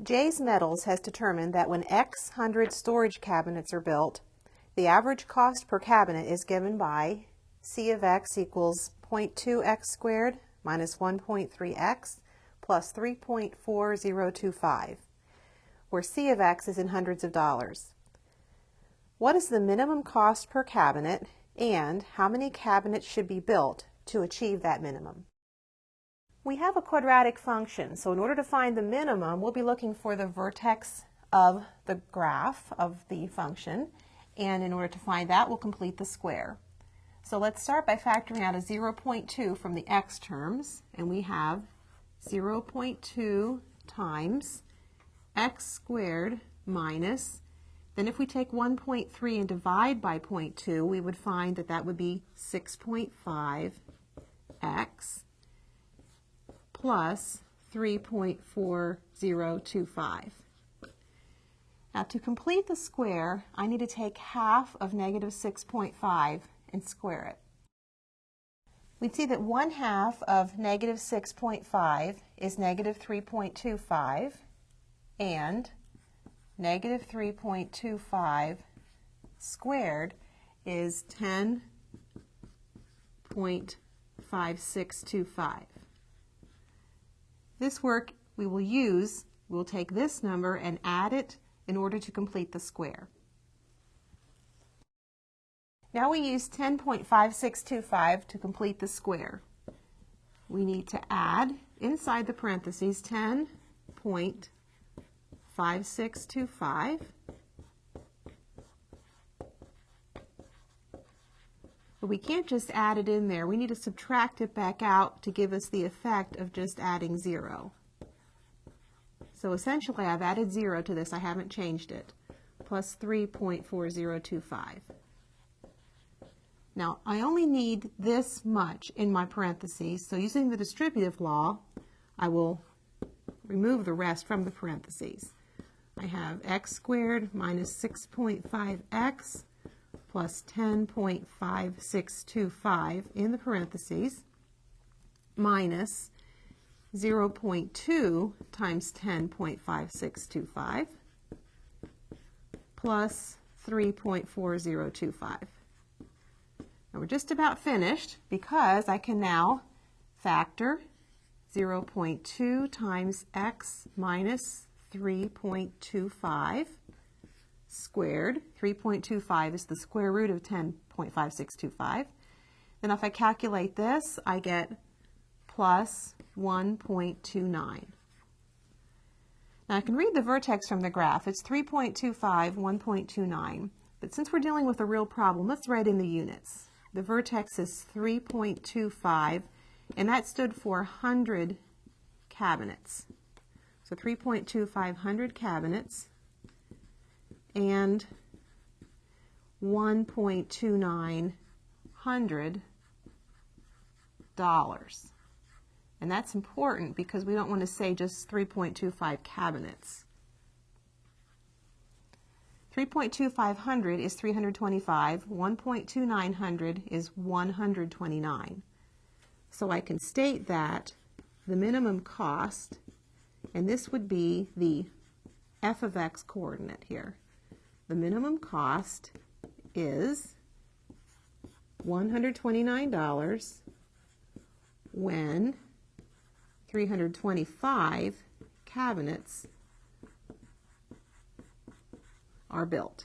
J's Metals has determined that when X 100 storage cabinets are built, the average cost per cabinet is given by C of X equals 0.2x squared minus 1.3x plus 3.4025, where C of X is in hundreds of dollars. What is the minimum cost per cabinet, and how many cabinets should be built to achieve that minimum? We have a quadratic function, so in order to find the minimum, we'll be looking for the vertex of the graph of the function, and in order to find that, we'll complete the square. So let's start by factoring out a 0.2 from the x terms, and we have 0.2 times x squared minus, then if we take 1.3 and divide by 0.2, we would find that that would be 6.5x plus 3.4025. Now to complete the square, I need to take half of negative 6.5 and square it. We'd see that 1/2 of negative 6.5 is negative 3.25, and negative 3.25 squared is 10.5625. This work we'll take this number and add it in order to complete the square. Now we use 10.5625 to complete the square. We need to add inside the parentheses 10.5625 but we can't just add it in there. We need to subtract it back out to give us the effect of just adding 0. So essentially I've added 0 to this, I haven't changed it, plus 3.4025. Now I only need this much in my parentheses, so using the distributive law, I will remove the rest from the parentheses. I have x squared minus 6.5x plus 10.5625 in the parentheses minus 0.2 times 10.5625 plus 3.4025. Now we're just about finished because I can now factor 0.2 times x minus 3.25 squared. 3.25 is the square root of 10.5625. Then if I calculate this, I get plus 1.29. Now I can read the vertex from the graph. It's 3.25, 1.29. But since we're dealing with a real problem, let's write in the units. The vertex is 3.25, and that stood for 100 cabinets. So 3.25, 100 cabinets, and 1.29 $100. And that's important because we don't want to say just 3.25 cabinets. 3.25 is 325, 1.29 is 129. So I can state that the minimum cost, and this would be the f of x coordinate here. The minimum cost is $129 when 325 cabinets are built.